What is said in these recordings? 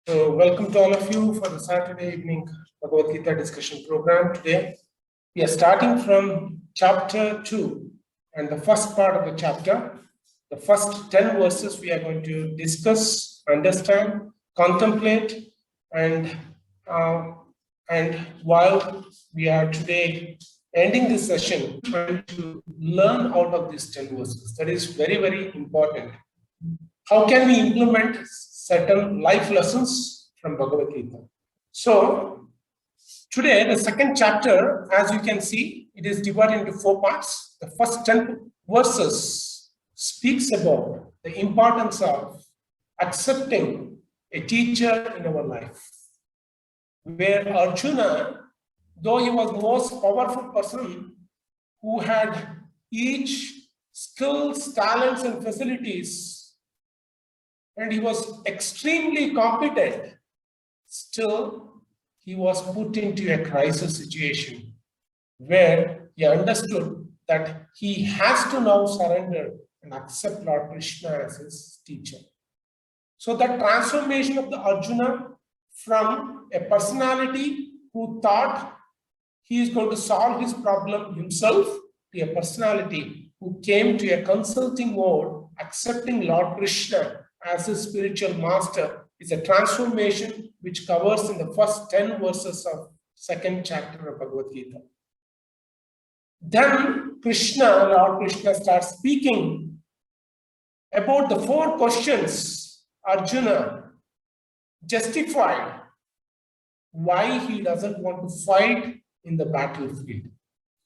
So, welcome to all of you for the Saturday evening Bhagavad Gita discussion program. Today, we are starting from chapter 2 and the first part of the chapter. The first 10 verses we are going to discuss, understand, contemplate, and while we are today ending this session, trying to learn out of these 10 verses. That is very, very important. How can we implement certain life lessons from Bhagavad Gita? So, today, the second chapter, as you can see, it is divided into 4 parts. The first 10 verses speaks about the importance of accepting a teacher in our life. Where Arjuna, though he was the most powerful person who had each skills, talents, and facilities, and he was extremely competent, still he was put into a crisis situation where he understood that he has to now surrender and accept Lord Krishna as his teacher. So that transformation of the Arjuna from a personality who thought he is going to solve his problem himself to a personality who came to a consulting mode, accepting Lord Krishna as his spiritual master, is a transformation which covers in the first 10 verses of second chapter of Bhagavad Gita. Then Lord Krishna starts speaking about the 4 questions Arjuna justified why he doesn't want to fight in the battlefield.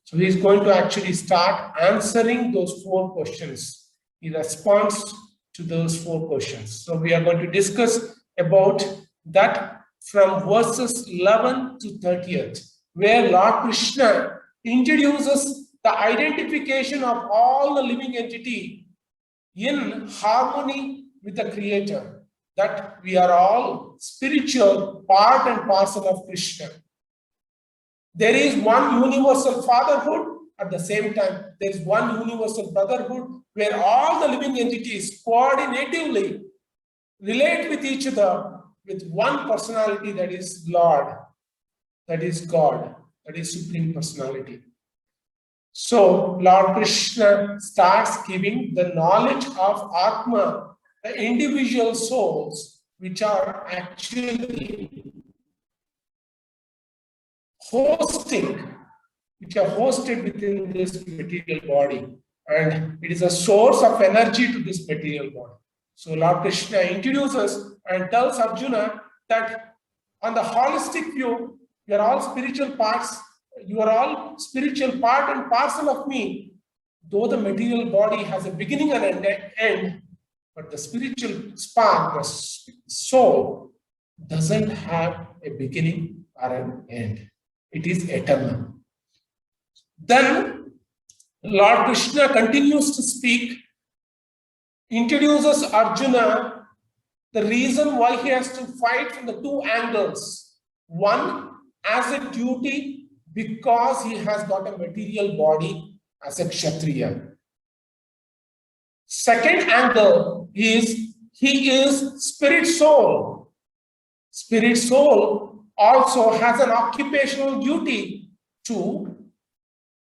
So he is going to actually start answering those 4 questions. He responds to those 4 questions. So we are going to discuss about that from verses 11 to 30th, where Lord Krishna introduces the identification of all the living entity in harmony with the Creator, that we are all spiritual part and parcel of Krishna. There is one universal fatherhood. At the same time, there is one universal brotherhood where all the living entities coordinatively relate with each other with one personality, that is Lord, that is God, that is Supreme Personality. So Lord Krishna starts giving the knowledge of Atma, the individual souls, which are actually which are hosted within this material body, and it is a source of energy to this material body. So Lord Krishna introduces and tells Arjuna that on the holistic view, you are all spiritual parts, you are all spiritual part and parcel of me, though the material body has a beginning and an end, but the spiritual spark, the soul, doesn't have a beginning or an end. It is eternal. Then Lord Krishna continues to speak, introduces Arjuna the reason why he has to fight from the 2 angles. One, as a duty, because he has got a material body as a Kshatriya. Second angle is he is spirit soul. Spirit soul also has an occupational duty to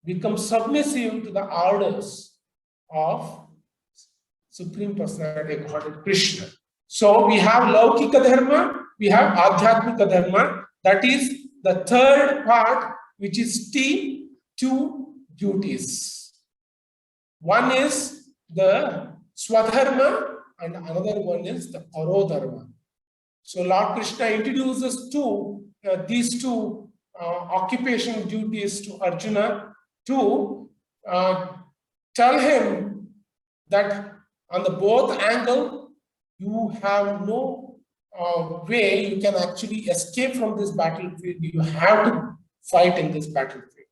become submissive to the orders of Supreme Personality Godhead Krishna. So we have Laukika Dharma, we have Adhyatmika Dharma, that is the third part, which is T2 duties. One is the Swadharma and another one is the Parodharma. So Lord Krishna introduces these two occupational duties to Arjuna to tell him that on the both angle, you have no way you can actually escape from this battlefield. You have to fight in this battlefield.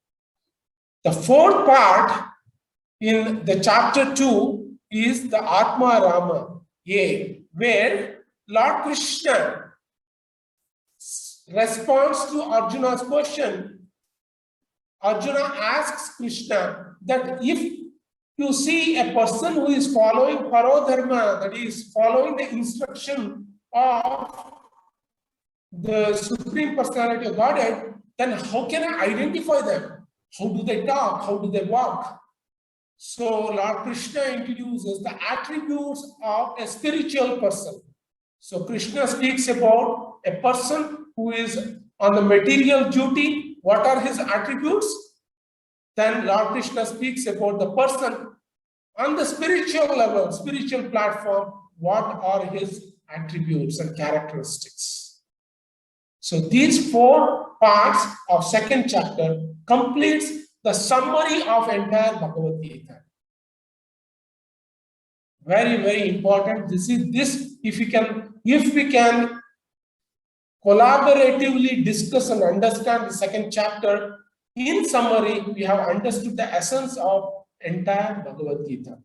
The 4th part in the chapter 2 is the Atma Rama, where Lord Krishna responds to Arjuna's question. Arjuna asks Krishna that if you see a person who is following Parodharma, that is following the instruction of the Supreme Personality of Godhead, then how can I identify them? How do they talk? How do they walk? So Lord Krishna introduces the attributes of a spiritual person. So Krishna speaks about a person who is on the material duty. What are his attributes? Then Lord Krishna speaks about the person on the spiritual level, spiritual platform. What are his attributes and characteristics? So these 4 parts of second chapter completes the summary of entire Bhagavad Gita. Very, very important. If we can collaboratively discuss and understand the second chapter, in summary, we have understood the essence of entire Bhagavad Gita.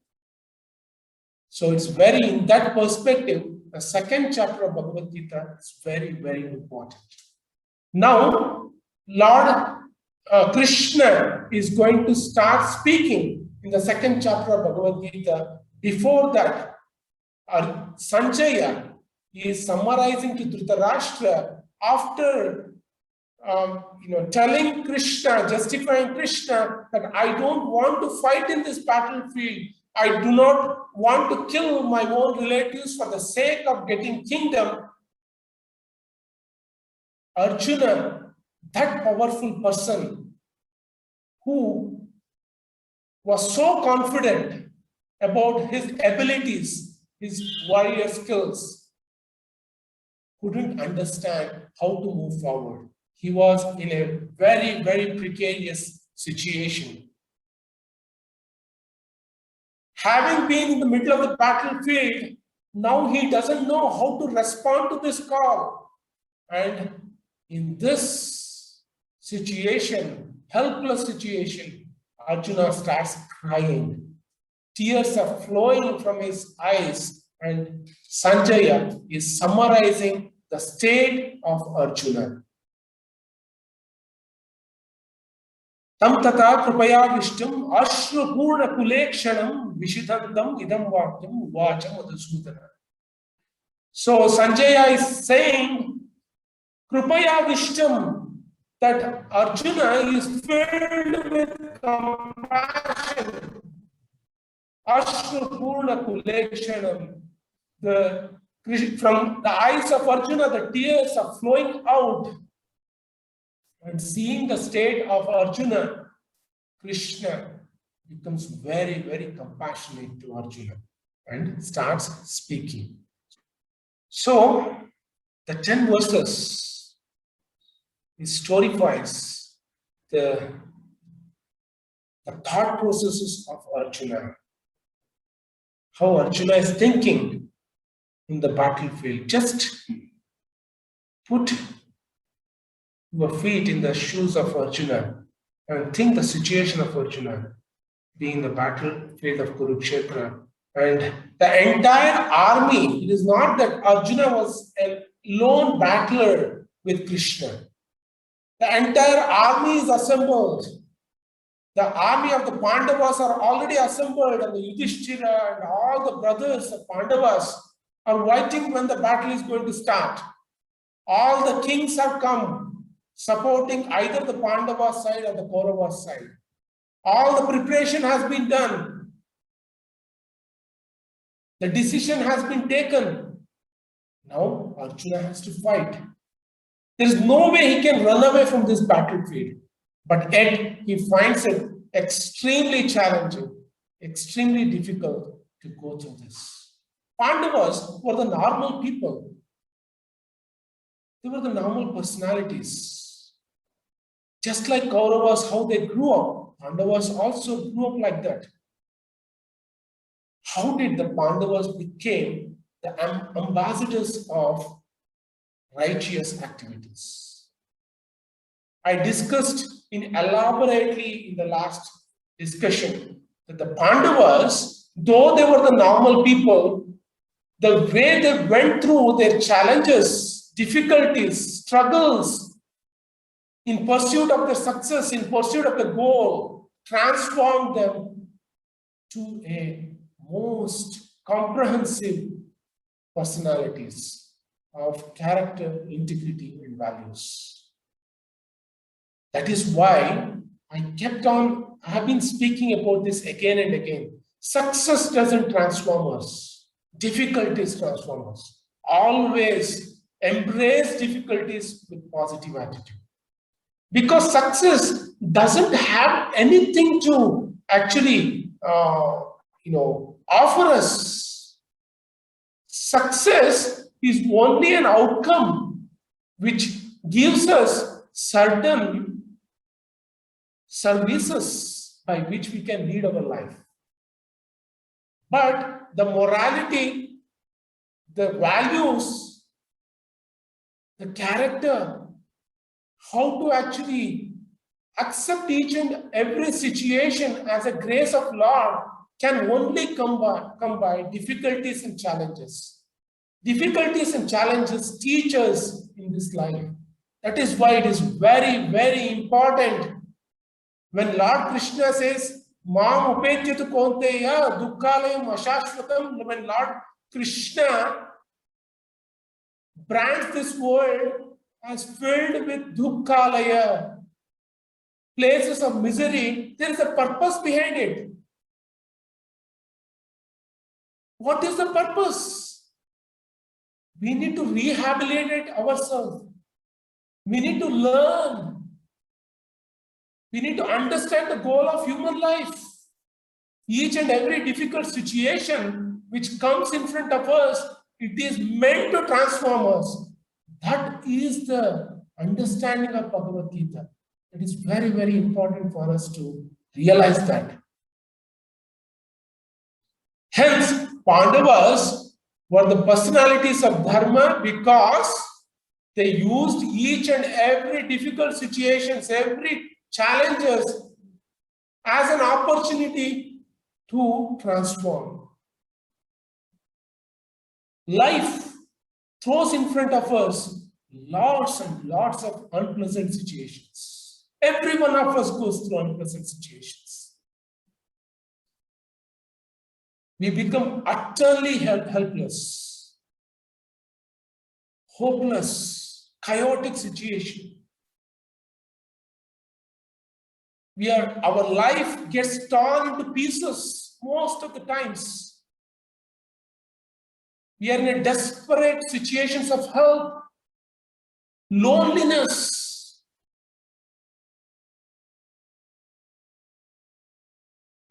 So it's very, in that perspective, the second chapter of Bhagavad Gita is very, very important. Now, Lord Krishna is going to start speaking in the second chapter of Bhagavad Gita. Before that, Sanjaya is summarizing to Dhritarashtra after telling Krishna, justifying Krishna that I don't want to fight in this battlefield. I do not want to kill my own relatives for the sake of getting kingdom. Arjuna, that powerful person who was so confident about his abilities, his warrior skills, couldn't understand how to move forward. He was in a very, very precarious situation. Having been in the middle of the battlefield, now he doesn't know how to respond to this call. And in this situation, helpless situation, Arjuna starts crying. Tears are flowing from his eyes, and Sanjaya is summarizing the state of Arjuna. Tam tata krupaya vishtam ashrupurna kulekshanam vishidhantam idam vakyam uvacha madhusudana. So Sanjaya is saying, krupaya vishtam, that Arjuna is filled with compassion. Ashrupurna kulekshanam. From the eyes of Arjuna, the tears are flowing out. And seeing the state of Arjuna, Krishna becomes very, very compassionate to Arjuna and starts speaking. So, the 10 verses, it storifies the thought processes of Arjuna. How Arjuna is thinking in the battlefield. Just put your feet in the shoes of Arjuna and think the situation of Arjuna being the battlefield of Kurukshetra. And the entire army, it is not that Arjuna was a lone battler with Krishna. The entire army is assembled. The army of the Pandavas are already assembled, and the Yudhishthira and all the brothers of Pandavas are waiting when the battle is going to start. All the kings have come, supporting either the Pandava side or the Kaurava side. All the preparation has been done. The decision has been taken. Now Arjuna has to fight. There is no way he can run away from this battlefield. But yet he finds it extremely challenging, extremely difficult to go through this. Pandavas were the normal people. They were the normal personalities. Just like Kauravas, how they grew up, Pandavas also grew up like that. How did the Pandavas become the ambassadors of righteous activities? I discussed elaborately in the last discussion that the Pandavas, though they were the normal people, the way they went through their challenges, difficulties, struggles in pursuit of the success, in pursuit of the goal, transformed them to a most comprehensive personalities. of character, integrity, and values. That is why I have been speaking about this again and again. Success doesn't transform us. Difficulties transform us. Always embrace difficulties with positive attitude. Because success doesn't have anything to actually, offer us. Success is only an outcome which gives us certain services by which we can lead our life. But the morality, the values, the character, how to actually accept each and every situation as a grace of Lord can only come by difficulties and challenges. Difficulties and challenges teach us in this life. That is why it is very, very important when Lord Krishna says, Mam upechyatu kaunteya dukkhalayam ashashvatam, when Lord Krishna brands this world as filled with dukkhalaya, places of misery, there is a purpose behind it. What is the purpose? We need to rehabilitate ourselves. We need to learn. We need to understand the goal of human life. Each and every difficult situation which comes in front of us, it is meant to transform us. That is the understanding of Bhagavad Gita. It is very, very important for us to realize that. Hence, Pandavas were the personalities of Dharma because they used each and every difficult situations, every challenges as an opportunity to transform. Life throws in front of us lots and lots of unpleasant situations. Every one of us goes through unpleasant situations. We become utterly helpless, hopeless, chaotic situation. Our life gets torn into pieces most of the times. We are in a desperate situations of help, loneliness.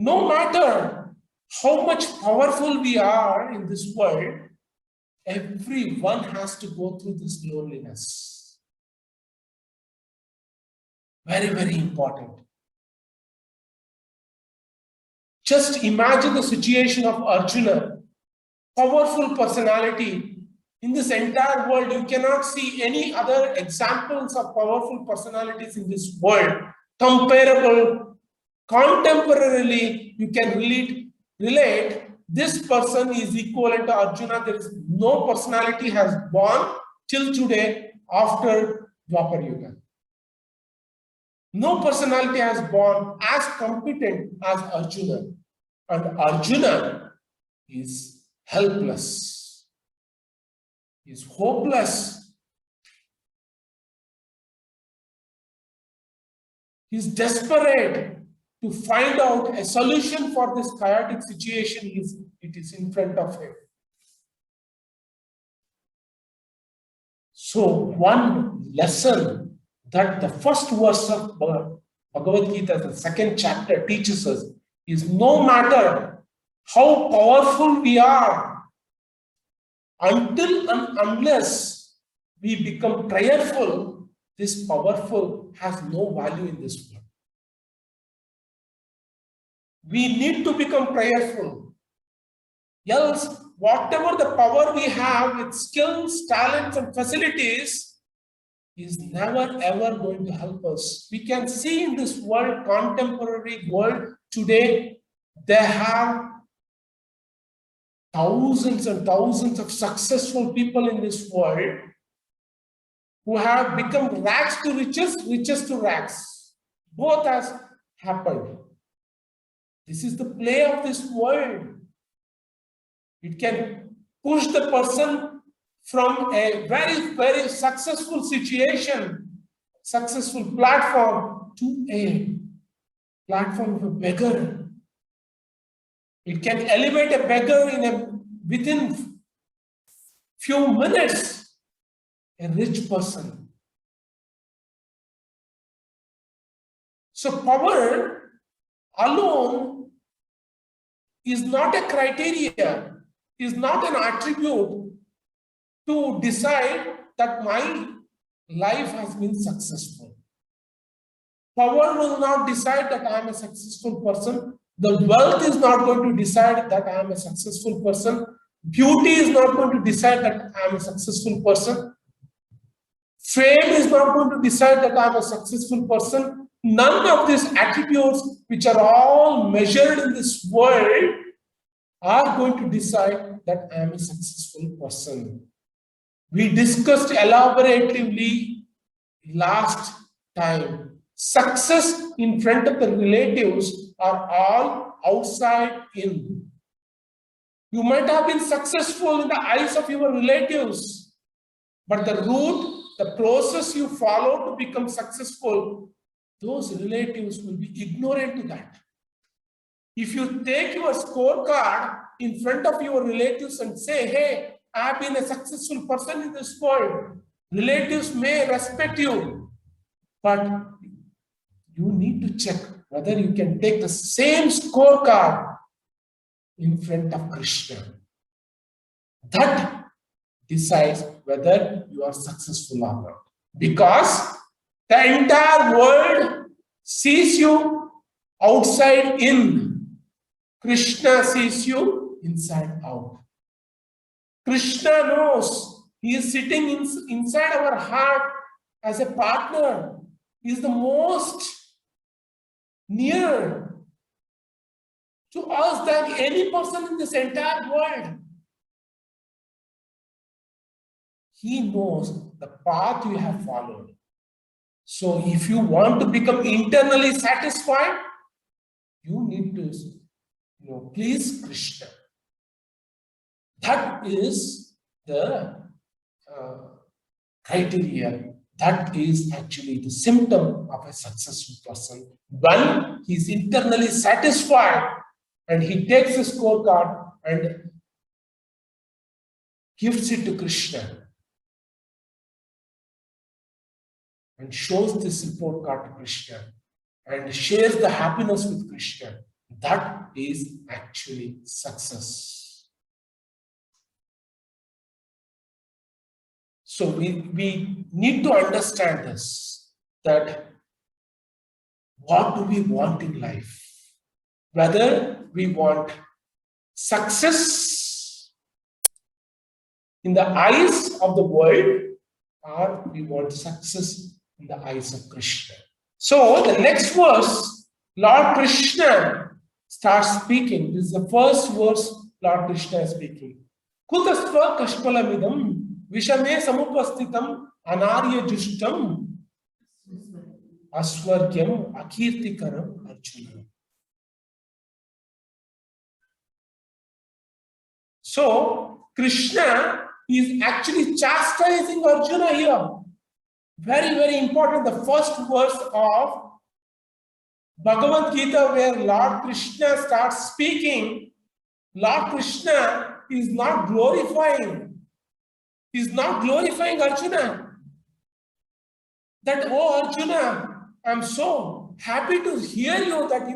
No matter how much powerful we are in this world, everyone has to go through this loneliness. Very, very important. Just imagine the situation of Arjuna, powerful personality. In this entire world, you cannot see any other examples of powerful personalities in this world. Comparable, contemporarily, you can relate. This person is equivalent to Arjuna. There is no personality has born till today after Dwapar Yuga. No personality has born as competent as Arjuna. And Arjuna is helpless. He is hopeless. He is desperate to find out a solution for this chaotic situation. It is in front of him. So one lesson that the first verse of Bhagavad Gita, the second chapter, teaches us is no matter how powerful we are, until and unless we become prayerful, this powerful has no value in this world. We need to become prayerful. Else, whatever the power we have with skills, talents, and facilities is never ever going to help us. We can see in this world, contemporary world today, they have thousands and thousands of successful people in this world who have become rags to riches, riches to rags. Both has happened. This is the play of this world. It can push the person from a very, very successful situation, successful platform, to a platform of a beggar. It can elevate a beggar within few minutes, a rich person. So power alone is not a criteria, is not an attribute to decide that my life has been successful. Power will not decide that I am a successful person. The wealth is not going to decide that I am a successful person. Beauty is not going to decide that I am a successful person. Fame is not going to decide that I am a successful person. None of these attributes, which are all measured in this world, are going to decide that I am a successful person. We discussed elaboratively last time. Success in front of the relatives are all outside in. You might have been successful in the eyes of your relatives, but the route, the process you follow to become successful, those relatives will be ignorant to that. If you take your scorecard in front of your relatives and say, hey, I have been a successful person in this world, relatives may respect you, but you need to check whether you can take the same scorecard in front of Krishna. That decides whether you are successful or not. Because the entire world sees you outside in. Krishna sees you inside out. Krishna knows he is sitting inside our heart as a partner. He is the most near to us than any person in this entire world. He knows the path you have followed. So if you want to become internally satisfied, you need to please Krishna. That is the criteria. That is actually the symptom of a successful person. When he is internally satisfied and he takes a scorecard and gives it to Krishna and shows this report card to Krishna and shares the happiness with Krishna, that is actually success. So we need to understand this, that what do we want in life? Whether we want success in the eyes of the world or we want success in the eyes of Krishna. So the next verse, Lord Krishna starts speaking. This is the first verse Lord Krishna is speaking. Kutasva kashpalamidam Vishame samupasthitam anarya jushtam aswargyam akirtikaram Arjuna. So Krishna is actually chastising Arjuna here. Very, very important. The first verse of BhagavadGita, where Lord Krishna starts speaking, Lord Krishna is not glorifying. He is not glorifying Arjuna. That, oh Arjuna, I'm so happy to hear you that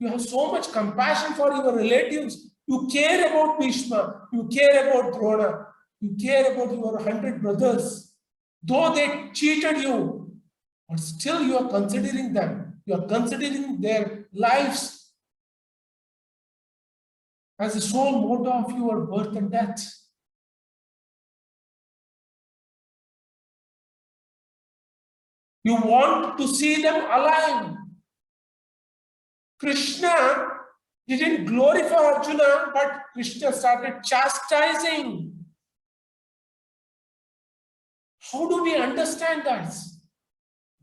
you have so much compassion for your relatives. You care about Bhishma, you care about Drona, you care about your 100 brothers. Though they cheated you, but still you are considering them. You are considering their lives as the sole motto of your birth and death. You want to see them alive. Krishna didn't glorify Arjuna, but Krishna started chastising. How do we understand that?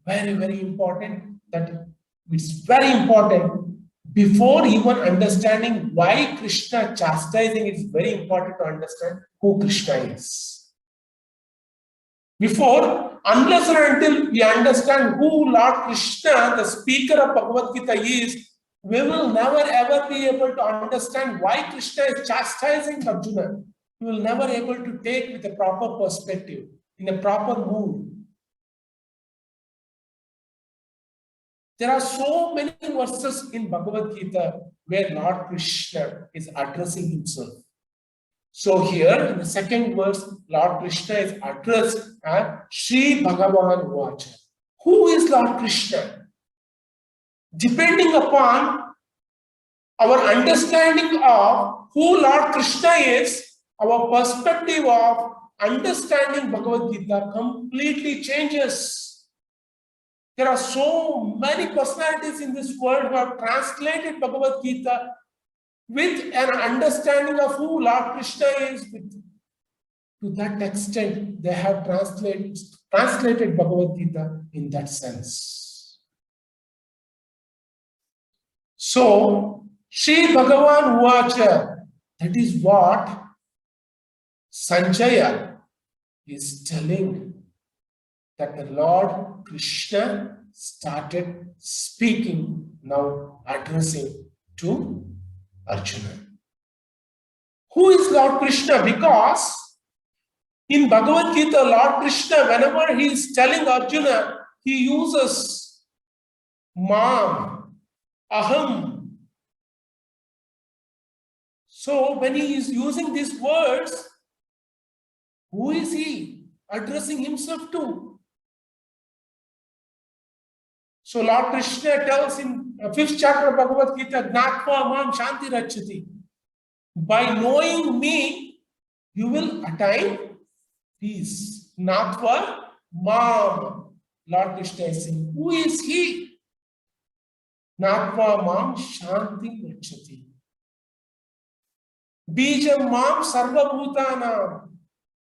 Very, very important. That it's very important. Before even understanding why Krishna chastising, it's very important to understand who Krishna is. Before, unless and until we understand who Lord Krishna, the speaker of Bhagavad Gita, is, we will never ever be able to understand why Krishna is chastising Arjuna. We will never be able to take with a proper perspective, in a proper mood. There are so many verses in Bhagavad Gita where Lord Krishna is addressing himself. So here in the second verse, Lord Krishna is addressed as Sri Bhagavan Vacha. Who is Lord Krishna? Depending upon our understanding of who Lord Krishna is, our perspective of understanding Bhagavad Gita completely changes. There are so many personalities in this world who have translated Bhagavad Gita with an understanding of who Lord Krishna is. To that extent, they have translated Bhagavad Gita in that sense. So, Sri Bhagavan Vacha, that is what Sanjaya is telling, that the Lord Krishna started speaking, now addressing to Arjuna. Who is Lord Krishna? Because in Bhagavad Gita, Lord Krishna, whenever he is telling Arjuna, he uses Mam, Aham. So when he is using these words, who is he addressing himself to? So Lord Krishna tells in 5th chapter of Bhagavad Gita, Gnatva Mam Shanti Rachati. By knowing me, you will attain peace. Gnatva Mam. Lord Krishna is saying, who is he? Gnatva Mam Shanti Rachati. Bijam Mam Sarva Bhutanam.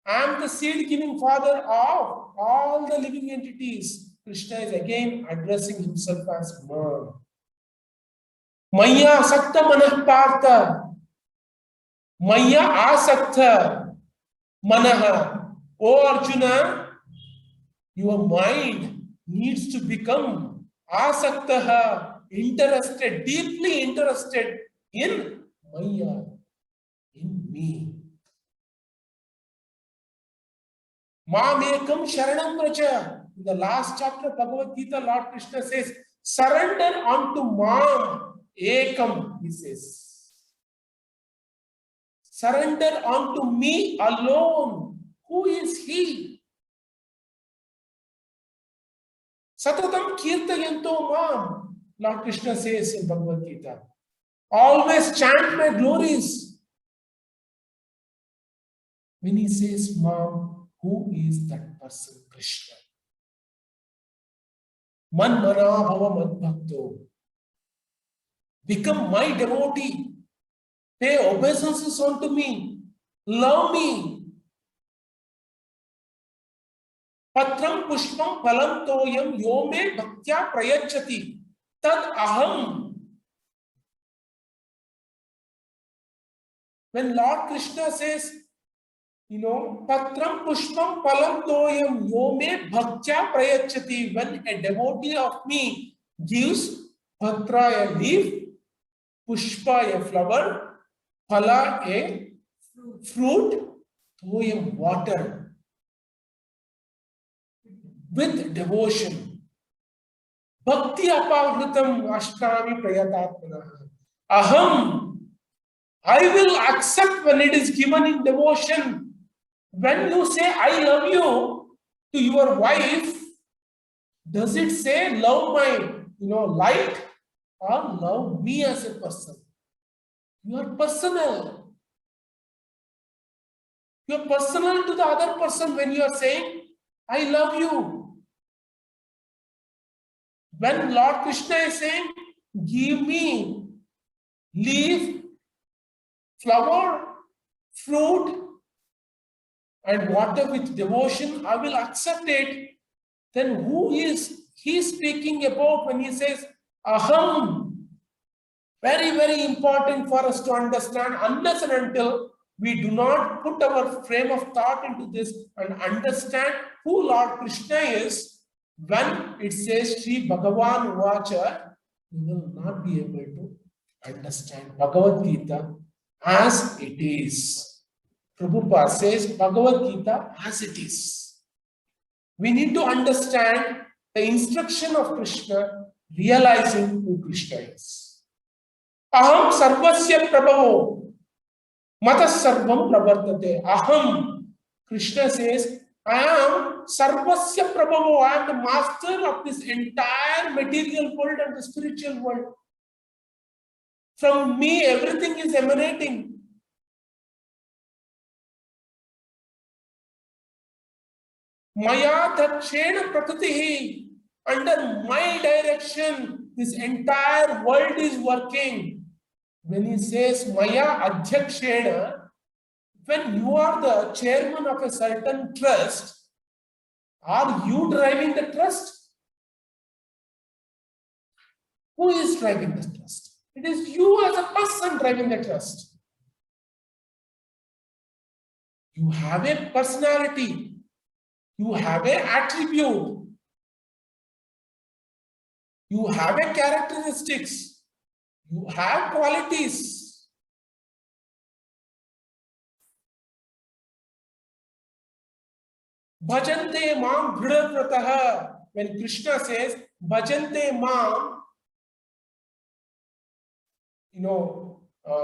I am the seed-giving father of all the living entities. Krishna is again addressing himself as Man. Maya Sakta Manah Partha. Maya Asakta Manaha. O Arjuna, your mind needs to become Asaktaha, interested, deeply interested in Maya, in me. Mamekam Sharanam Vraja. In the last chapter of Bhagavad Gita, Lord Krishna says, surrender unto Mam Ekam, he says. Surrender unto me alone. Who is he? Satatam Kirtayanto Mam, Lord Krishna says in Bhagavad Gita. Always chant my glories. When he says Mam, who is that person? Krishna. Man mana bhava mad bhakto. Become my devotee. Pay obeisances unto me. Love me. Patram pushpam phalam toyam yome bhaktya prayachati. Tad aham. When Lord Krishna says, Patram pushpam palam toyam yome bhaktya prayachati. When a devotee of me gives patra a leaf, pushpa a flower, phala a fruit, toyam water, with devotion. Bhakti apavritam ashtami prayatatmana. Aham, I will accept when it is given in devotion. When you say, I love you to your wife, does it say love my, light or love me as a person? You are personal. You are personal to the other person when you are saying, I love you. When Lord Krishna is saying, give me leaf, flower, fruit, and water with devotion, I will accept it. Then who is he speaking about when he says aham? Very, very important for us to understand, unless and until we do not put our frame of thought into this and understand who Lord Krishna is, when it says Sri Bhagavan Vacha, you will not be able to understand Bhagavad Gita as it is. Prabhupada says Bhagavad Gita as it is. We need to understand the instruction of Krishna, realizing who Krishna is. Aham sarvasya prabhavo matas sarvam pravartate. Aham, Krishna says, I am sarvasya prabhavo. I am the master of this entire material world and the spiritual world. From me, everything is emanating. Maya dakshena prakritihi. Under my direction, this entire world is working. When he says Maya adhyakshena, when you are the chairman of a certain trust, are you driving the trust? Who is driving the trust? It is you as a person driving the trust. You have a personality. You have an attribute. You have a characteristics. You have qualities. Bhajante mam dhridavrataha. When Krishna says bhajante mam,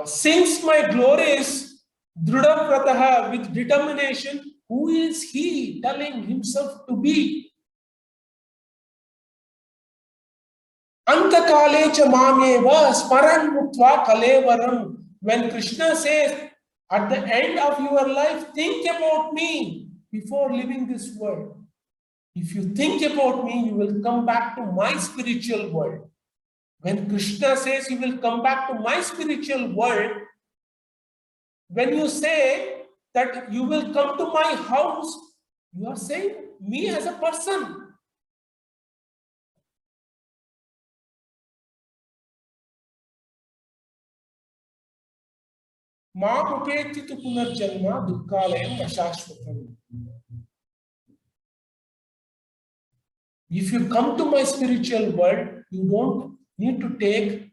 sings my glories dhridavrataha, with determination. Who is he telling himself to be? Antakale cha mameva smaran muktva kalevaram. When Krishna says, at the end of your life, think about me before leaving this world. If you think about me, you will come back to my spiritual world. When Krishna says you will come back to my spiritual world, when you say that you will come to my house, you are saying me as a person. Ma upeti tu punarjanma dukkhalayam ashashvatam. If you come to my spiritual world, you don't need to take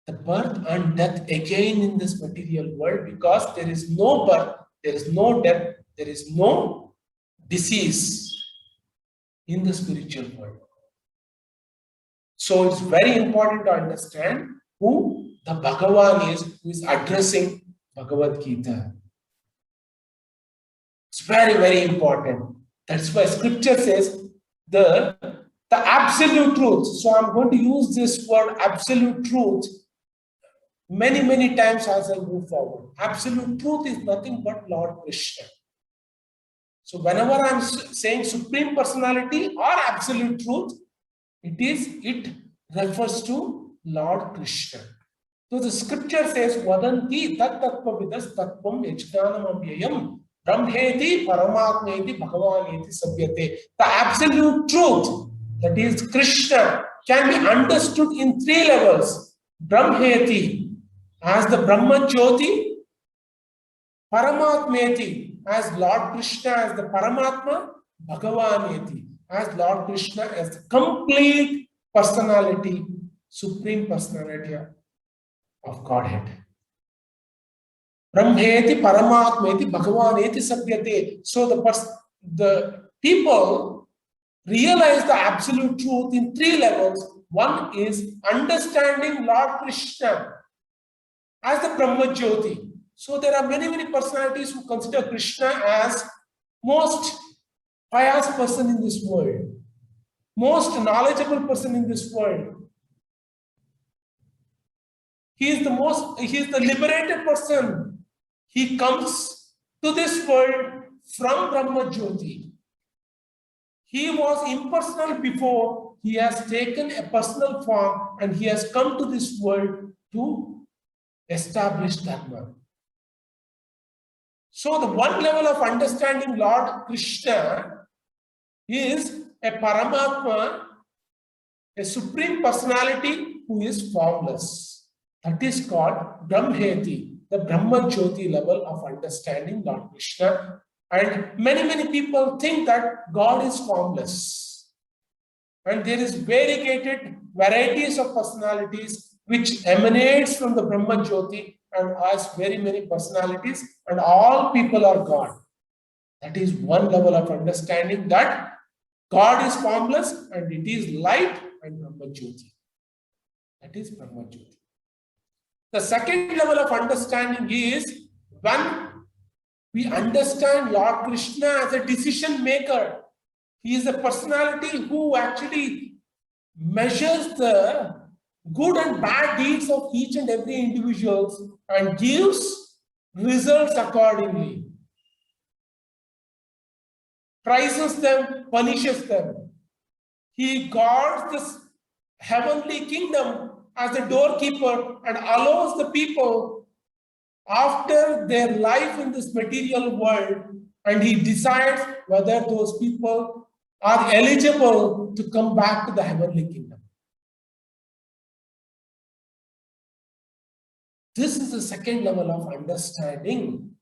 the birth and death again in this material world, because there is no birth, there is no death, there is no disease in the spiritual world. So it's very important to understand who the Bhagavan is, who is addressing Bhagavad Gita. It's very, very important. That's why scripture says the absolute truth. So I'm going to use this word absolute truth many, many times as I move forward. Absolute truth is nothing but Lord Krishna. So whenever I'm saying Supreme Personality or absolute truth, it refers to Lord Krishna. So the scripture says, Vadanti tat tattva vidas tattvam yajnanam amyayam brahmeti paramatmeti bhagavaneti sabhyate. The absolute truth, that is Krishna, can be understood in three levels. Brahmeti, as the Brahma Jyothi. Paramatmeti, as Lord Krishna as the Paramatma. Bhagavaneti, as Lord Krishna as the complete personality, Supreme Personality of Godhead. Brahmeti Paramatmeti Bhagavaneti Sabhyate. So the people realize the absolute truth in three levels. One is understanding Lord Krishna as the Brahma Jyoti. So there are many, many personalities who consider Krishna as most pious person in this world, most knowledgeable person in this world. He is the liberated person. He comes to this world from Brahma Jyoti. He was impersonal before. He has taken a personal form and he has come to this world to establish Dharma. So the one level of understanding Lord Krishna is a Paramatma, a Supreme Personality who is formless. That is called Brahmeti. the Brahma Jyoti level of understanding Lord Krishna. And many people think that God is formless. And there is variegated varieties of personalities which emanates from the Brahma Jyoti and has very many personalities, and all people are God. That is one level of understanding, that God is formless and it is light and Brahma Jyoti. That is Brahma Jyoti. The second level of understanding is when we understand Lord Krishna as a decision maker. He is a personality who actually measures the good and bad deeds of each and every individual and gives results accordingly. Prizes them, punishes them. He guards this heavenly kingdom as a doorkeeper and allows the people after their life in this material world, and he decides whether those people are eligible to come back to the heavenly kingdom. This is the second level of understanding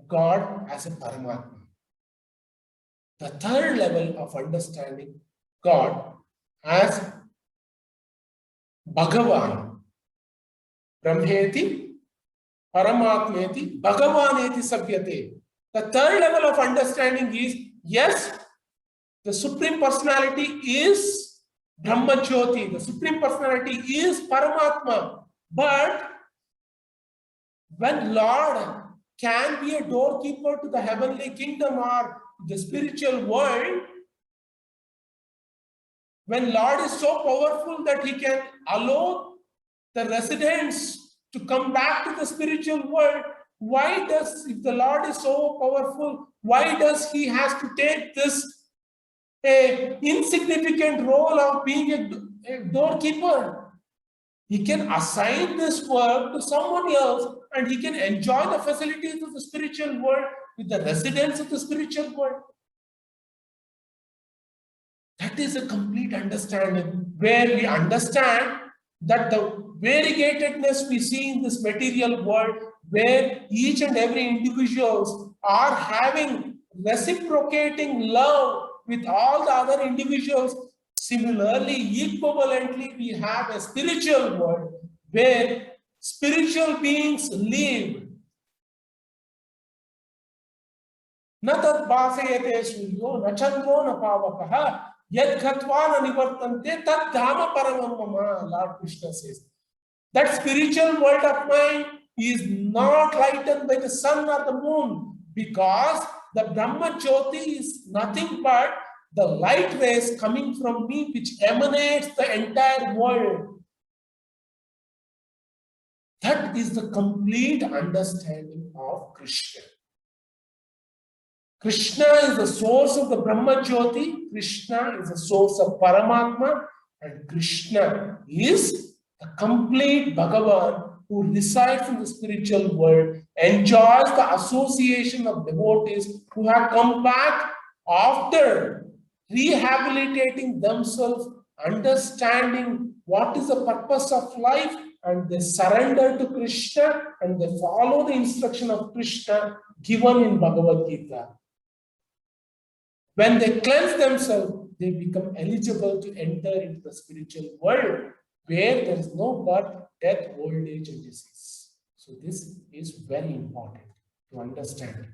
God as a Paramatma. The third level of understanding God as Bhagavan. Brahmeti, Paramatmeti, Bhagavaneti Sabhyate. The third level of understanding is, yes, the Supreme Personality is Brahma Jyoti. The Supreme Personality is Paramatma. But when Lord can be a doorkeeper to the heavenly kingdom or the spiritual world, when Lord is so powerful that he can allow the residents to come back to the spiritual world, why does, if the Lord is so powerful, why does he has to take this insignificant role of being a doorkeeper? He can assign this work to someone else and he can enjoy the facilities of the spiritual world with the residents of the spiritual world. That is a complete understanding, where we understand that the variegatedness we see in this material world, where each and every individuals are having reciprocating love with all the other individuals. Similarly, equivalently, we have a spiritual world where spiritual beings live. Na tat bhasayate suryo, na chandro na pavakaha, yad ghatva na nivartante, tat dhama paramam mama, Lord Krishna says. That spiritual world of mine is not lightened by the sun or the moon, because the Brahma Jyoti is nothing but the light rays coming from me which emanates the entire world. That is the complete understanding of Krishna. Krishna is the source of the Brahma Jyoti, Krishna is the source of Paramatma, and Krishna is the complete Bhagavan who resides in the spiritual world, enjoys the association of devotees who have come back after rehabilitating themselves, understanding what is the purpose of life, and they surrender to Krishna and they follow the instruction of Krishna given in BhagavadGita. When they cleanse themselves, they become eligible to enter into the spiritual world where there is no birth, death, old age, and disease. So this is very important to understand.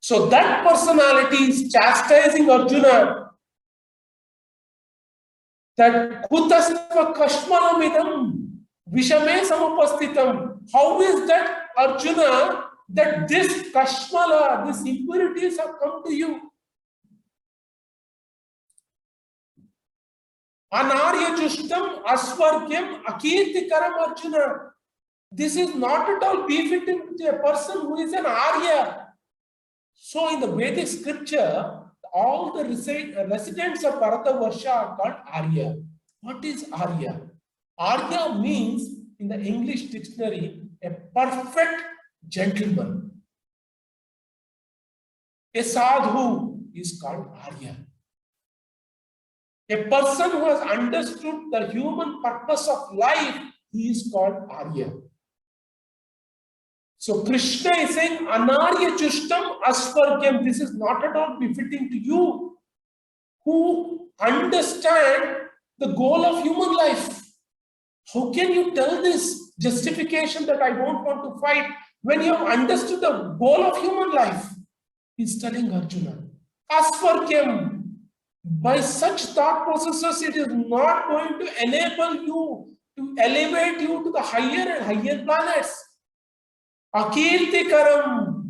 So that personality is chastising Arjuna that kutasva kashmalamidam vishame samapastitam. How is that, Arjuna, that this kashmala, these impurities have come to you? Anarya justam asvargyam akirtikaram Arjuna. This is not at all befitting to a person who is an Arya. So in the Vedic scripture, all the residents of Bharatavarsha are called Arya. What is Arya? Arya means, in the English dictionary, a perfect gentleman. A sadhu is called Arya. A person who has understood the human purpose of life, he is called Arya. So Krishna is saying, Anarya Chushtam Asvargyam. This is not at all befitting to you who understand the goal of human life. How can you tell this justification that I don't want to fight when you have understood the goal of human life? He's telling Arjuna, Asvargyam. By such thought processes, it is not going to enable you to elevate you to the higher and higher planets. Akirtikaram.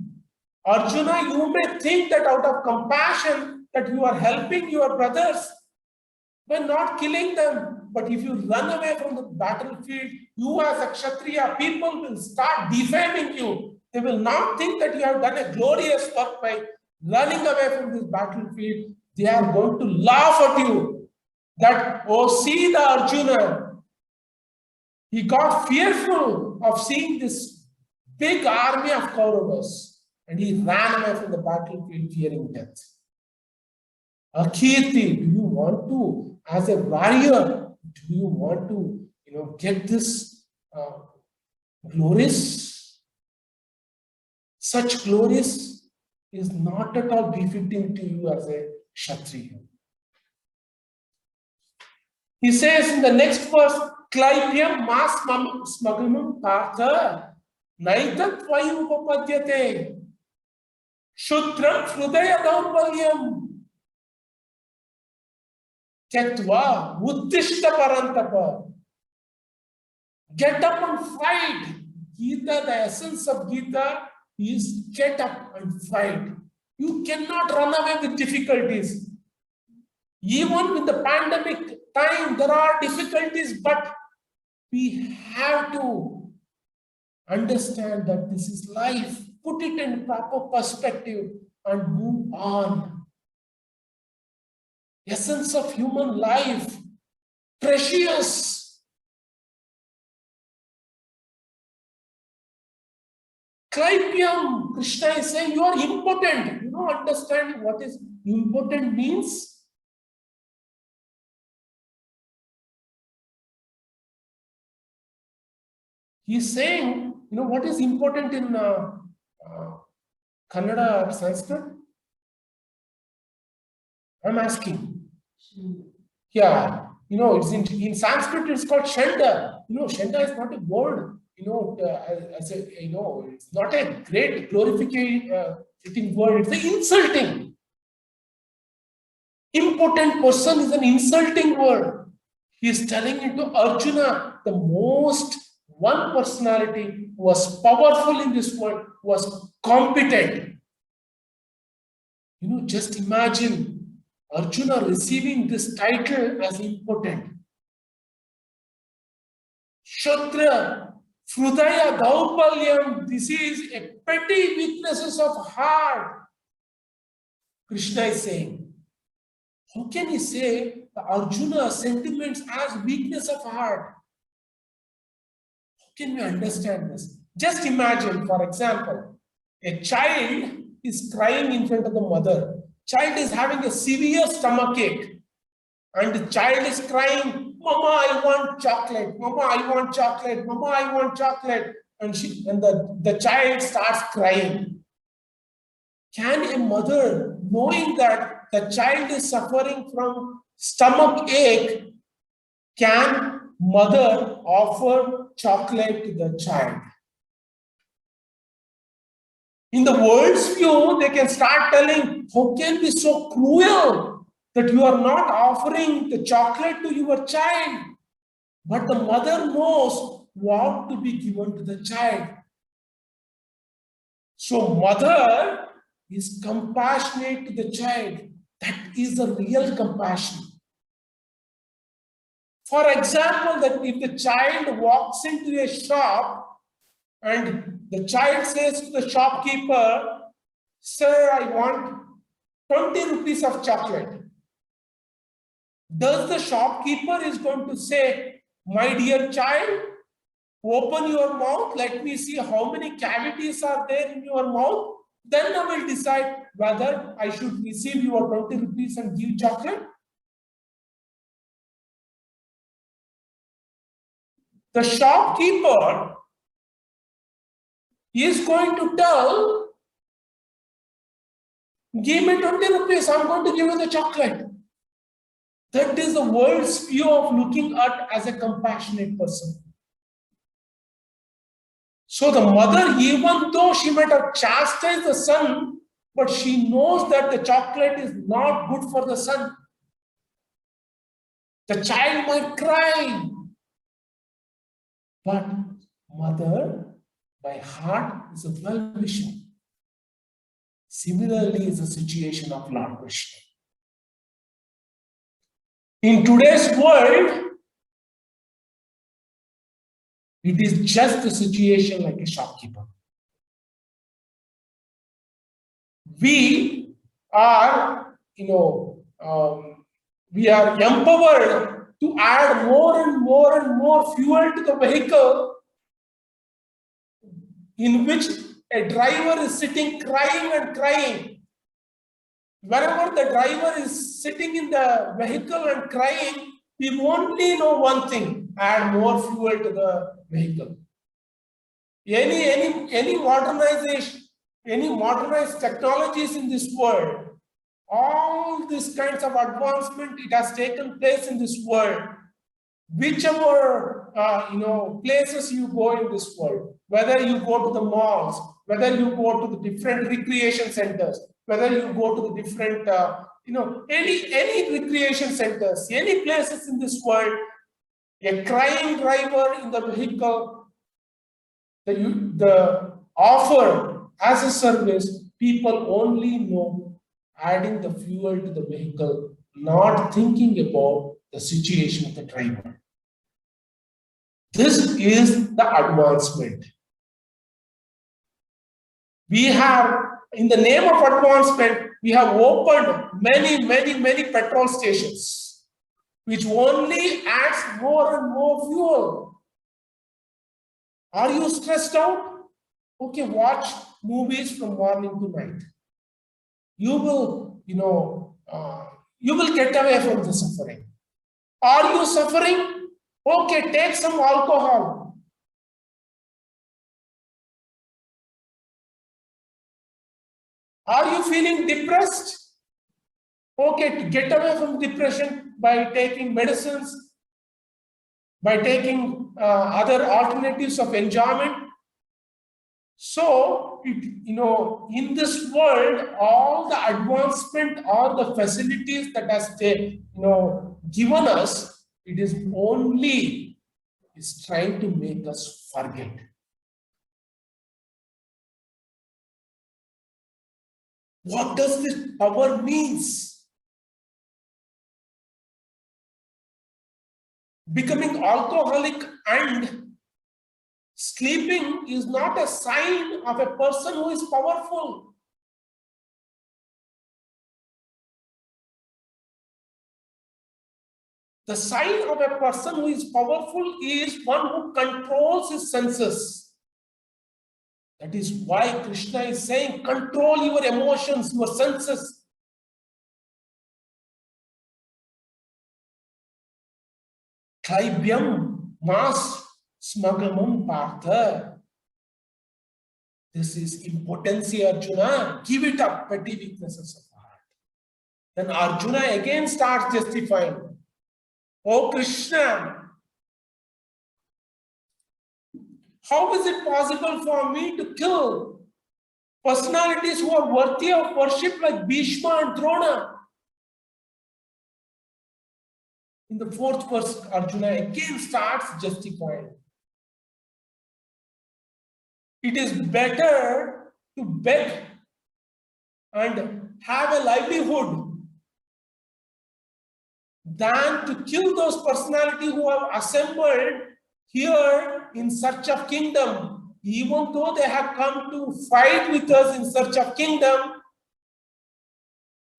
Arjuna, you may think that out of compassion that you are helping your brothers by not killing them. But if you run away from the battlefield, you as a Kshatriya, people will start defaming you. They will not think that you have done a glorious work by running away from this battlefield. They are going to laugh at you. That, oh, see the Arjuna. He got fearful of seeing this big army of Kauravas. And he ran away from the battlefield fearing death. Akirti, do you want to, as a warrior, do you want to, get this glories? Such glories is not at all befitting to you as a Kshatriya. He says in the next verse, Klaipyam mas smagamam partha naitat vayu upapadyate shudram hrudaya daurvalyam Tyaktva uddishta parantapa. Get up and fight. Gita, the essence of Gita is get up and fight. You cannot run away with difficulties. Even with the pandemic time, there are difficulties, but we have to understand that this is life. Put it in proper perspective and move on. Essence of human life, precious. Klaipyam, Krishna is saying you are impotent. You don't understand what is impotent means? He's saying, what is important in Kannada or Sanskrit? I'm asking. Yeah, it's in Sanskrit, it's called Chandra. Chandra is not a word, it's not a great glorificating word, it's an insulting. Impotent person is an insulting word. He is telling it to Arjuna, the most one personality who was powerful in this world, was competent. Just imagine Arjuna receiving this title as impotent. Shatra, Hrudaya, Daurbalyam, this is a petty weaknesses of heart. Krishna is saying. How can he say Arjuna's sentiments as weakness of heart? How can we understand this? Just imagine, for example, a child is crying in front of the mother. Child is having a severe stomach ache. And the child is crying, Mama, I want chocolate. Mama, I want chocolate. Mama, I want chocolate. And the child starts crying. Can a mother, knowing that the child is suffering from stomach ache, can mother offer chocolate to the child? In the world's view, they can start telling, how can be so cruel that you are not offering the chocolate to your child? But the mother knows what to be given to the child. So mother is compassionate to the child. That is the real compassion. For example, that if the child walks into a shop and the child says to the shopkeeper, Sir, I want 20 rupees of chocolate. Does the shopkeeper is going to say, my dear child, open your mouth, let me see how many cavities are there in your mouth. Then I will decide whether I should receive your 20 rupees and give chocolate. The shopkeeper he is going to tell, give me 20 rupees, I'm going to give you the chocolate. That is the world's view of looking at as a compassionate person. So the mother, even though she might have chastised the son, but she knows that the chocolate is not good for the son. The child might cry. But mother, by heart, is a well-wisher. Similarly is the situation of Lord Krishna. In today's world, it is just a situation like a shopkeeper. We are, we are empowered to add more and more and more fuel to the vehicle in which a driver is sitting crying and crying. Wherever the driver is sitting in the vehicle and crying, we only know one thing: add more fuel to the vehicle. Any modernization, any modernized technologies in this world, all these kinds of advancement, it has taken place in this world. Whichever places you go in this world, whether you go to the malls, whether you go to the different recreation centers, whether you go to the different any recreation centers, any places in this world, a crying driver in the vehicle, the offer as a service, people only know adding the fuel to the vehicle, not thinking about the situation of the driver. This is the advancement. We have, in the name of advancement, we have opened many petrol stations, which only adds more and more fuel. Are you stressed out? Okay, watch movies from morning to night. You will, you will get away from the suffering. Are you suffering? Okay, take some alcohol. Are you feeling depressed? Okay, to get away from depression by taking medicines, by taking other alternatives of enjoyment. So, in this world, all the advancement, all the facilities that has given us, it is only trying to make us forget. What does this power means? Becoming alcoholic and sleeping is not a sign of a person who is powerful. The sign of a person who is powerful is one who controls his senses. That is why Krishna is saying, control your emotions, your senses. Klaibyam mas smagamam partha. This is impotency, Arjuna. Give it up, petty weaknesses of heart. Then Arjuna again starts justifying. Oh Krishna, how is it possible for me to kill personalities who are worthy of worship like Bhishma and Drona? In the fourth verse, Arjuna again starts justifying. It is better to beg and have a livelihood than to kill those personalities who have assembled here in search of kingdom. Even though they have come to fight with us in search of kingdom,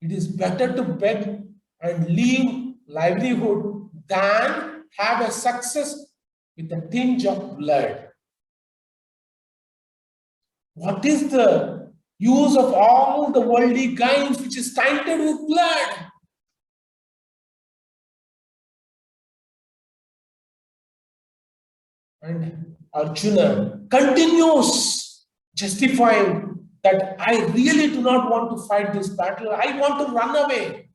it is better to beg and leave livelihood than have a success with a tinge of blood. What is the use of all the worldly gains which is tainted with blood? And Arjuna continues justifying that I really do not want to fight this battle. I want to run away.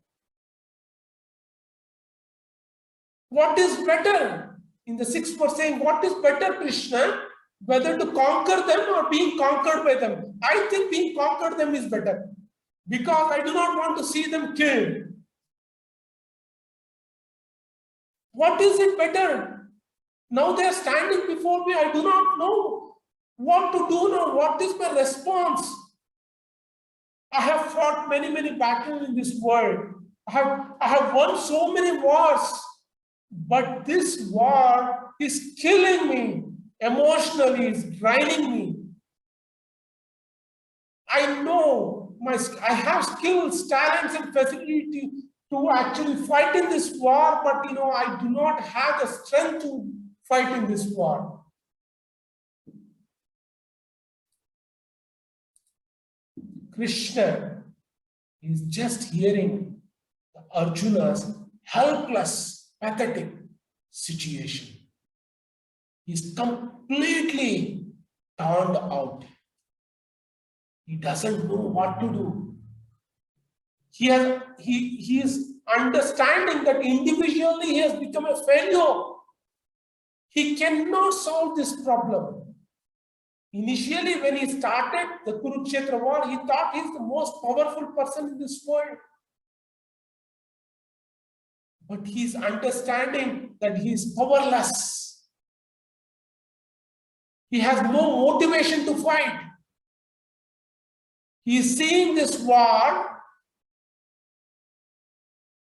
What is better? In the 6th verse saying, what is better, Krishna? Whether to conquer them or being conquered by them. I think being conquered them is better. Because I do not want to see them killed. What is it better? Now they are standing before me. I do not know what to do now. What is my response? I have fought many battles in this world. I have won so many wars. But this war is killing me. Emotionally, it's draining me. I know I have skills, talents, and facility to actually fight in this war, but I do not have the strength to fight in this war. Krishna is just hearing Arjuna's helpless, pathetic situation. He's completely turned out. He doesn't know what to do. He is understanding that individually he has become a failure. He cannot solve this problem. Initially, when he started the Kurukshetra war, he thought he's the most powerful person in this world. But he's understanding that he is powerless. He has no motivation to fight. He is seeing this war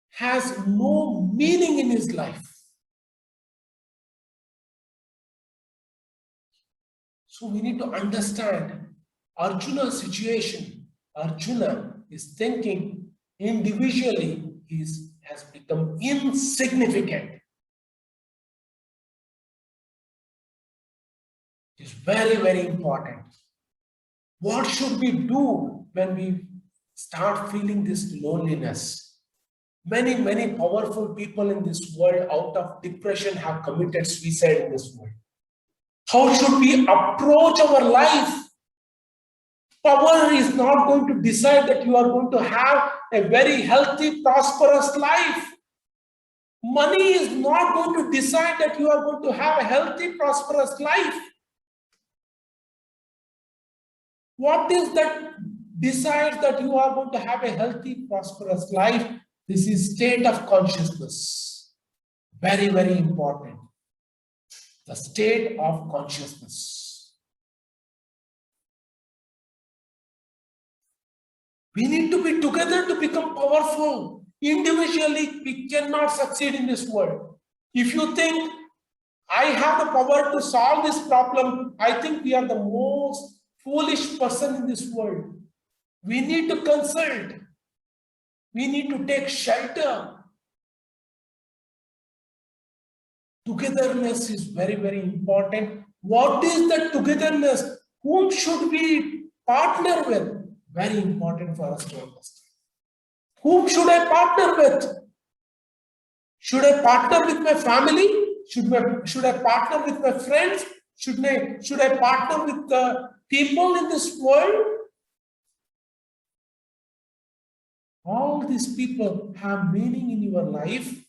has no meaning in his life. So we need to understand Arjuna's situation. Arjuna is thinking individually has become insignificant. It is very important. What should we do when we start feeling this loneliness? Many powerful people in this world out of depression have committed suicide in this world. How should we approach our life? Power is not going to decide that you are going to have a very healthy, prosperous life. Money is not going to decide that you are going to have a healthy, prosperous life. What is that decides that you are going to have a healthy, prosperous life? This is state of consciousness. Very important. The state of consciousness. We need to be together to become powerful. Individually, we cannot succeed in this world. If you think, I have the power to solve this problem, I think we are the most foolish person in this world. We need to consult. We need to take shelter. Togetherness is very important. What is that togetherness? Whom should we partner with? Very important for us to understand. Whom should I partner with? Should I partner with my family? Should I partner with my friends? Should I partner with the people in this world? All these people have meaning in your life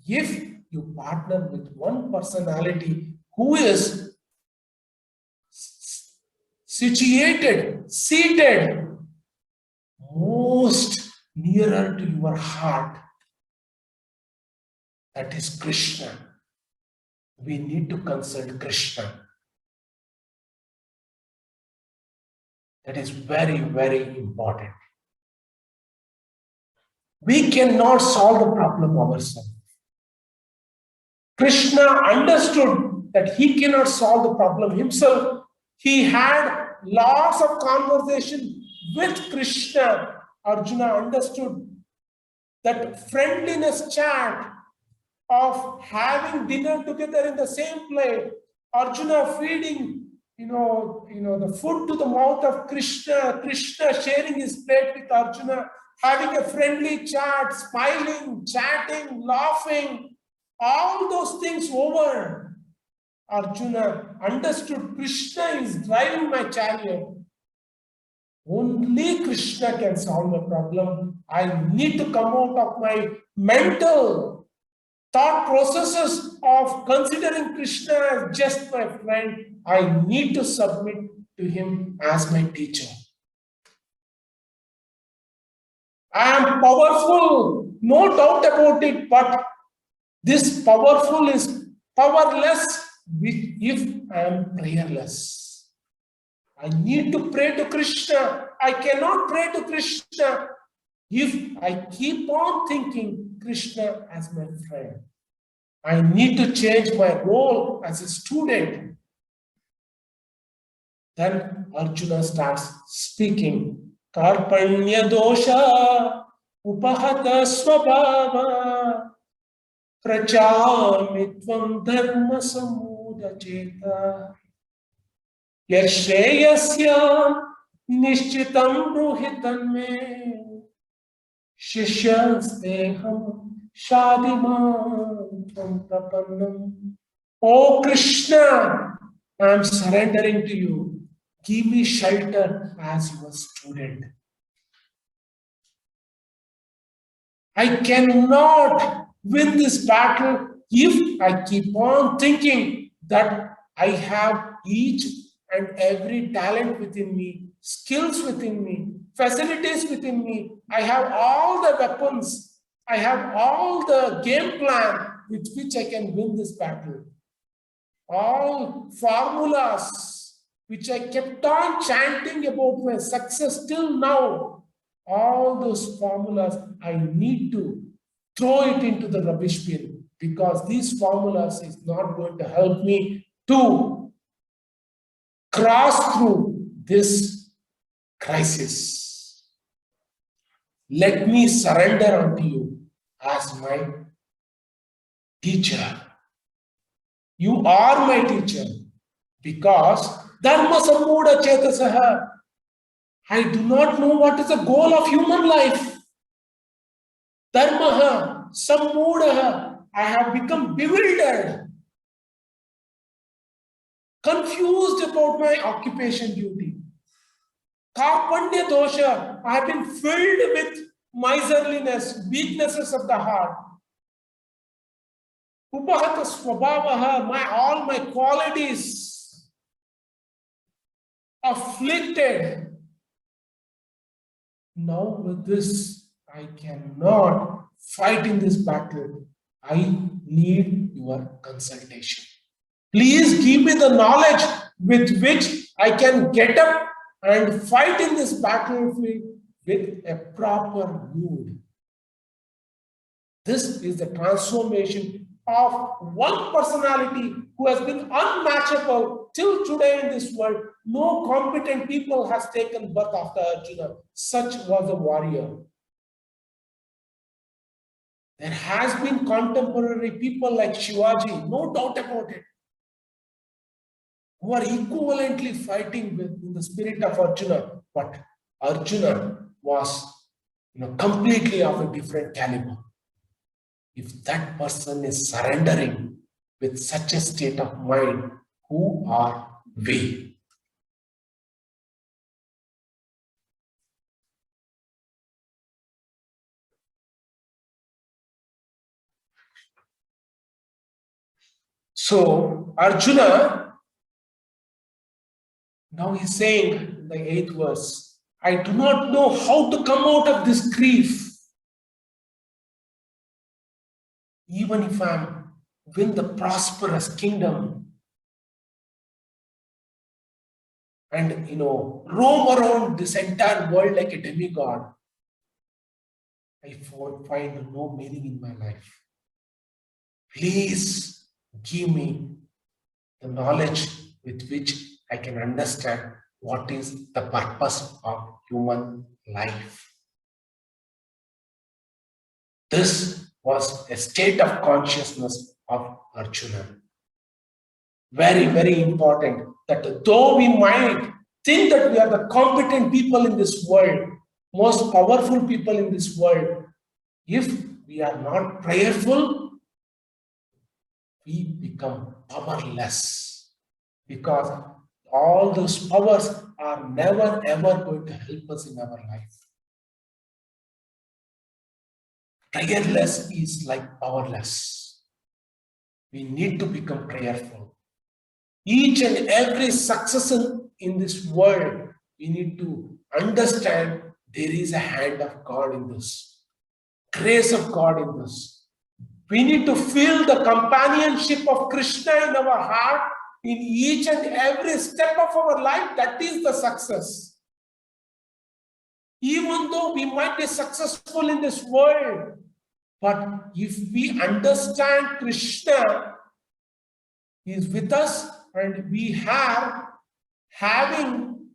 if you partner with one personality who is seated most nearer to your heart. That is Krishna. We need to consult Krishna. That is very important. We cannot solve the problem ourselves. Krishna understood that he cannot solve the problem himself. He had lots of conversation with Krishna. Arjuna understood that friendliness chat of having dinner together in the same plate, Arjuna feeding the food to the mouth of Krishna, Krishna sharing his plate with Arjuna, having a friendly chat, smiling, chatting, laughing, all those things over. Arjuna understood Krishna is driving my chariot. Only Krishna can solve the problem. I need to come out of my mental thought processes of considering Krishna as just my friend. I need to submit to him as my teacher. I am powerful, no doubt about it, but this powerful is powerless if I am prayerless. I need to pray to Krishna. I cannot pray to Krishna if I keep on thinking Krishna as my friend. I need to change my role as a student. Then Arjuna starts speaking. Karpanya dosha upahata swabhava prachamitvam dharma samudacheta yashreyasya nishchitam bruhitan me shishyasteham shadimam tvam prapannam. Oh Krishna, I am surrendering to you. Give me shelter as your student. I cannot win this battle if I keep on thinking that I have each and every talent within me, skills within me, facilities within me. I have all the weapons. I have all the game plan with which I can win this battle. All formulas which I kept on chanting about my success till now, all those formulas, I need to throw it into the rubbish bin, because these formulas is not going to help me to cross through this crisis. Let me surrender unto you as my teacher. You are my teacher, because Dharma Sammuda Chetasaha. I do not know what is the goal of human life. Dharmaha Sammudaha. I have become bewildered, confused about my occupation duty. Karpanya dosha. I have been filled with miserliness, weaknesses of the heart. Upahata swabhavaha. All my qualities afflicted. Now with this, I cannot fight in this battle. I need your consultation. Please give me the knowledge with which I can get up and fight in this battlefield with a proper mood. This is the transformation of one personality who has been unmatchable till today in this world. No competent people has taken birth after Arjuna. Such was a warrior. There has been contemporary people like Shivaji, no doubt about it, who are equivalently fighting in the spirit of Arjuna. But Arjuna was completely of a different caliber. If that person is surrendering with such a state of mind, who are we? So Arjuna, now he's saying in the 8th verse, I do not know how to come out of this grief. Even if I win the prosperous kingdom and roam around this entire world like a demigod, I find no meaning in my life. Please give me the knowledge with which I can understand what is the purpose of human life. This was a state of consciousness of Arjuna. Very, very important that though we might think that we are the competent people in this world, most powerful people in this world, if we are not prayerful, we become powerless, because all those powers are never ever going to help us in our life. Prayerless is like powerless. We need to become prayerful. Each and every success in this world, we need to understand there is a hand of God in this, grace of God in this. We need to feel the companionship of Krishna in our heart in each and every step of our life. That is the success. Even though we might be successful in this world, but if we understand Krishna is with us and we are having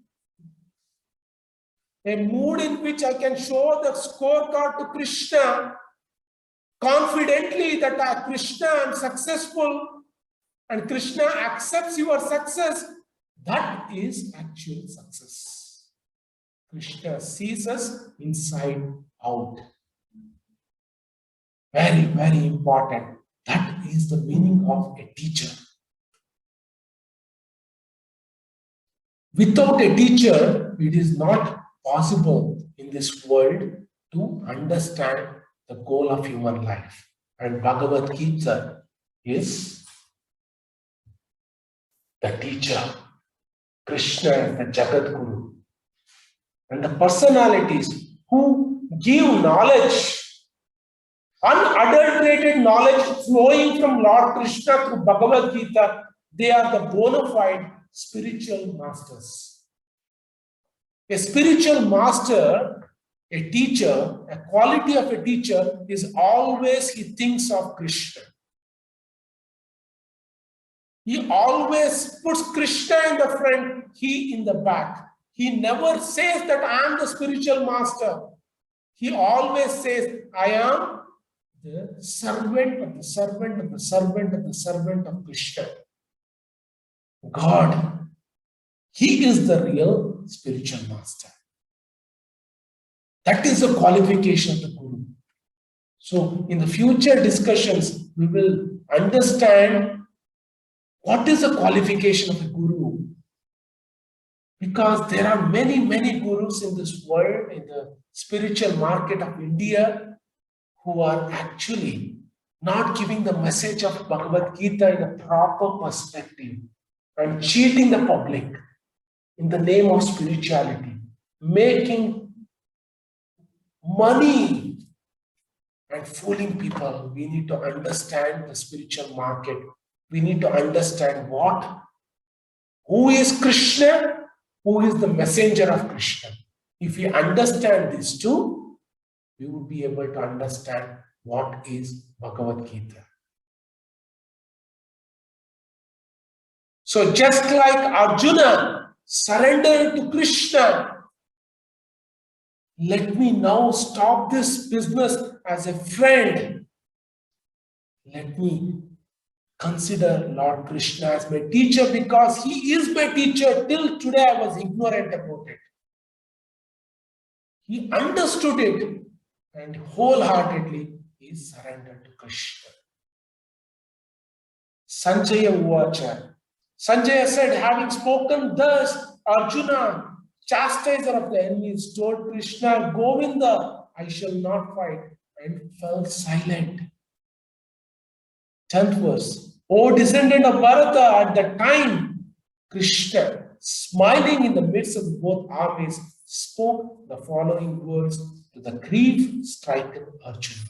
a mood in which I can show the scorecard to Krishna confidently that Krishna, I'm successful, and Krishna accepts your success, that is actual success. Krishna sees us inside out. Very, very important. That is the meaning of a teacher. Without a teacher, it is not possible in this world to understand the goal of human life. And BhagavadGita is the teacher. Krishna is the Jagat Guru. And the personalities who give knowledge, unadulterated knowledge flowing from Lord Krishna through Bhagavad Gita, they are the bona fide spiritual masters. A spiritual master, a teacher, a quality of a teacher is always he thinks of Krishna. He always puts Krishna in the front, he in the back. He never says that I am the spiritual master. He always says, I am the servant of the servant of the servant of the servant of Krishna. God, he is the real spiritual master. That is the qualification of the Guru. So in the future discussions, we will understand what is the qualification of the Guru. Because there are many, many Gurus in this world, in the spiritual market of India, who are actually not giving the message of Bhagavad Gita in a proper perspective and cheating the public in the name of spirituality, making money and fooling people. We need to understand the spiritual market. We need to understand who is Krishna, who is the messenger of Krishna. If we understand these two, we will be able to understand what is Bhagavad Gita. So just like Arjuna surrendered to Krishna, let me now stop this business as a friend. Let me consider Lord Krishna as my teacher, because he is my teacher. Till today I was ignorant about it. He understood it and wholeheartedly he surrendered to Krishna. Sanjaya Uvacha. Sanjaya said, having spoken thus, Arjuna, chastiser of the enemies, told Krishna, Govinda, I shall not fight, and fell silent. 10th verse. O descendant of Bharata, at the time, Krishna, smiling in the midst of both armies, spoke the following words to the grief-stricken Arjuna.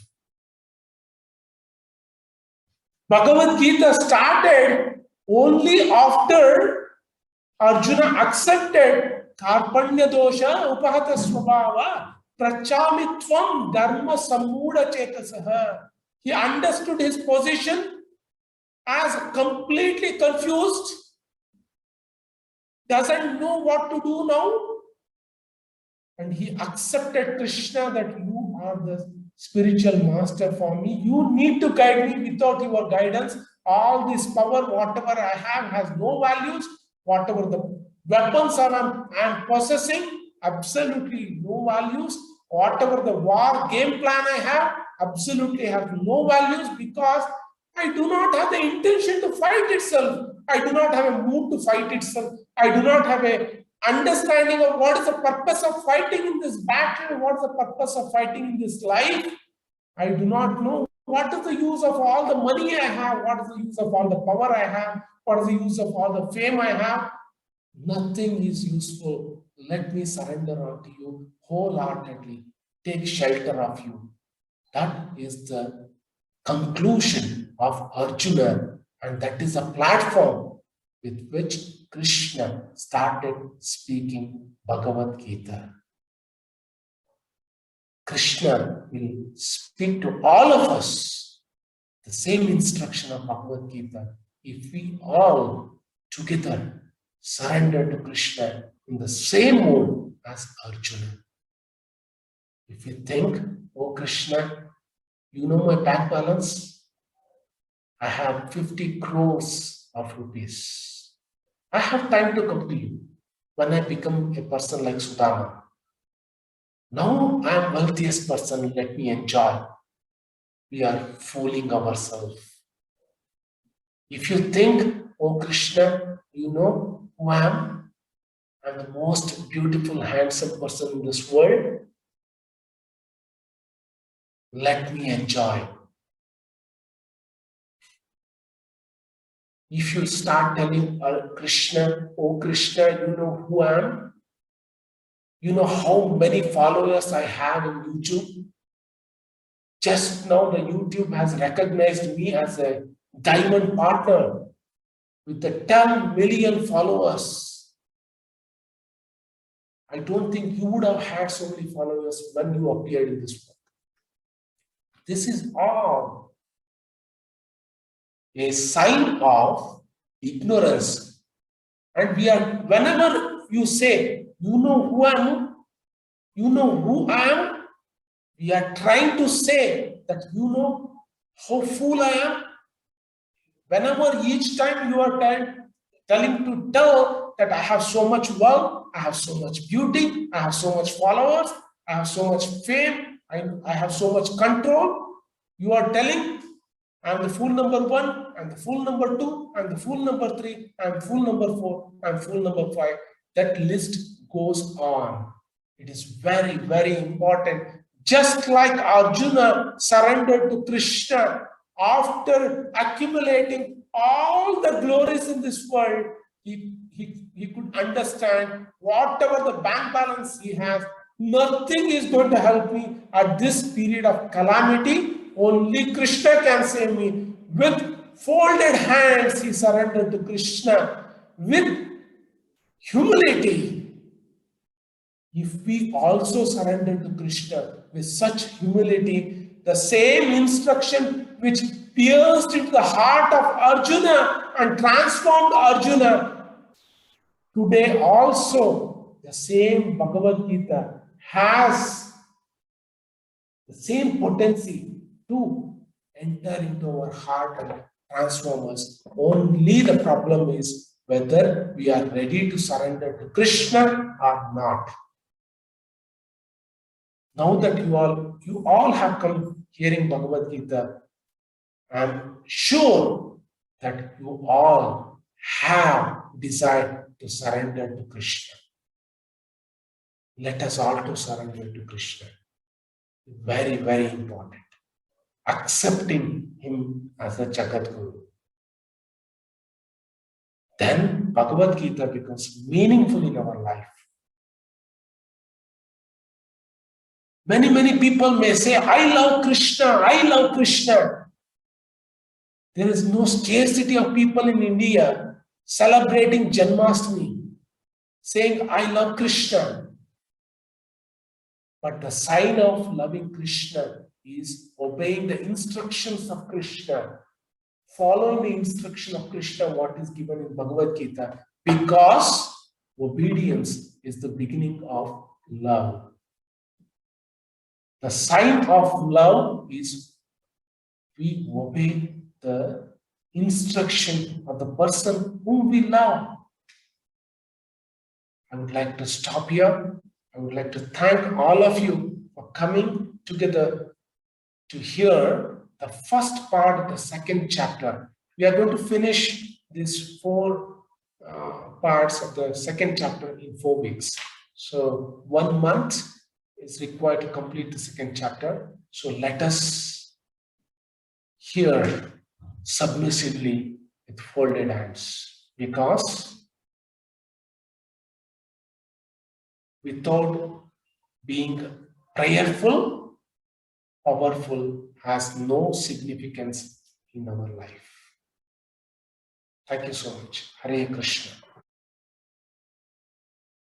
Bhagavad Gita started only after Arjuna accepted Karpanya dosha upahata swabhava prachamitvam dharma sammuda chetasaha. He understood his position as completely confused, doesn't know what to do now, and he accepted Krishna that you are the spiritual master for me. You need to guide me. Without your guidance, all this power, whatever I have, has no values. Whatever the weapons I am possessing, absolutely no values. Whatever the war game plan I have, absolutely has no values, because I do not have the intention to fight itself. I do not have a mood to fight itself. I do not have a understanding of what is the purpose of fighting in this battle, what is the purpose of fighting in this life. I do not know what is the use of all the money I have, what is the use of all the power I have, what is the use of all the fame I have. Nothing is useful. Let me surrender unto you wholeheartedly. Take shelter of you. That is the conclusion of Arjuna, and that is a platform with which Krishna started speaking Bhagavad Gita. Krishna will speak to all of us the same instruction of Bhagavad Gita if we all together surrender to Krishna in the same mode as Arjuna. If you think, oh Krishna, you know my bank balance? I have 50 crores of rupees. I have time to come to you when I become a person like Sudama. Now I am wealthiest person, let me enjoy. We are fooling ourselves. If you think, oh Krishna, you know who I am? I'm the most beautiful, handsome person in this world. Let me enjoy. If you start telling Krishna, oh Krishna, you know who I am? You know how many followers I have in YouTube? Just now the YouTube has recognized me as a diamond partner with the 10 million followers. I don't think you would have had so many followers when you appeared in this world. This is all a sign of ignorance. And we are, whenever you say, you know who I am, you know who I am, we are trying to say that you know how fool I am. Whenever each time you are telling to tell that I have so much wealth, I have so much beauty, I have so much followers, I have so much fame, I have so much control, you are telling I am the fool number 1, I am the fool number 2, I am the fool number 3, I am fool number 4, I am fool number 5. That list goes on. It is very, very important. Just like Arjuna surrendered to Krishna after accumulating all the glories in this world, he could understand whatever the bank balance he has, nothing is going to help me at this period of calamity. Only Krishna can save me. With folded hands, he surrendered to Krishna. With humility, if we also surrender to Krishna with such humility, the same instruction which pierced into the heart of Arjuna and transformed Arjuna, today also the same Bhagavad Gita has the same potency to enter into our heart and transform us. Only the problem is whether we are ready to surrender to Krishna or not. Now that you all have come hearing Bhagavad Gita, I am sure that you all have decided to surrender to Krishna. Let us all to surrender to Krishna. Very, very important. Accepting him as a Jagat Guru. Then Bhagavad Gita becomes meaningful in our life. Many people may say, I love Krishna, I love Krishna. There is no scarcity of people in India celebrating Janmashtami, saying, I love Krishna. But the sign of loving Krishna is obeying the instructions of Krishna, following the instruction of Krishna, what is given in Bhagavad Gita, because obedience is the beginning of love. The sign of love is we obey the instruction of the person whom we love. I would like to stop here. I would like to thank all of you for coming together to hear the first part of the second chapter. We are going to finish these 4 parts of the second chapter in 4 weeks. So 1 month is required to complete the second chapter. So let us hear submissively with folded hands, because without being prayerful, powerful has no significance in our life. Thank you so much. Hare Krishna.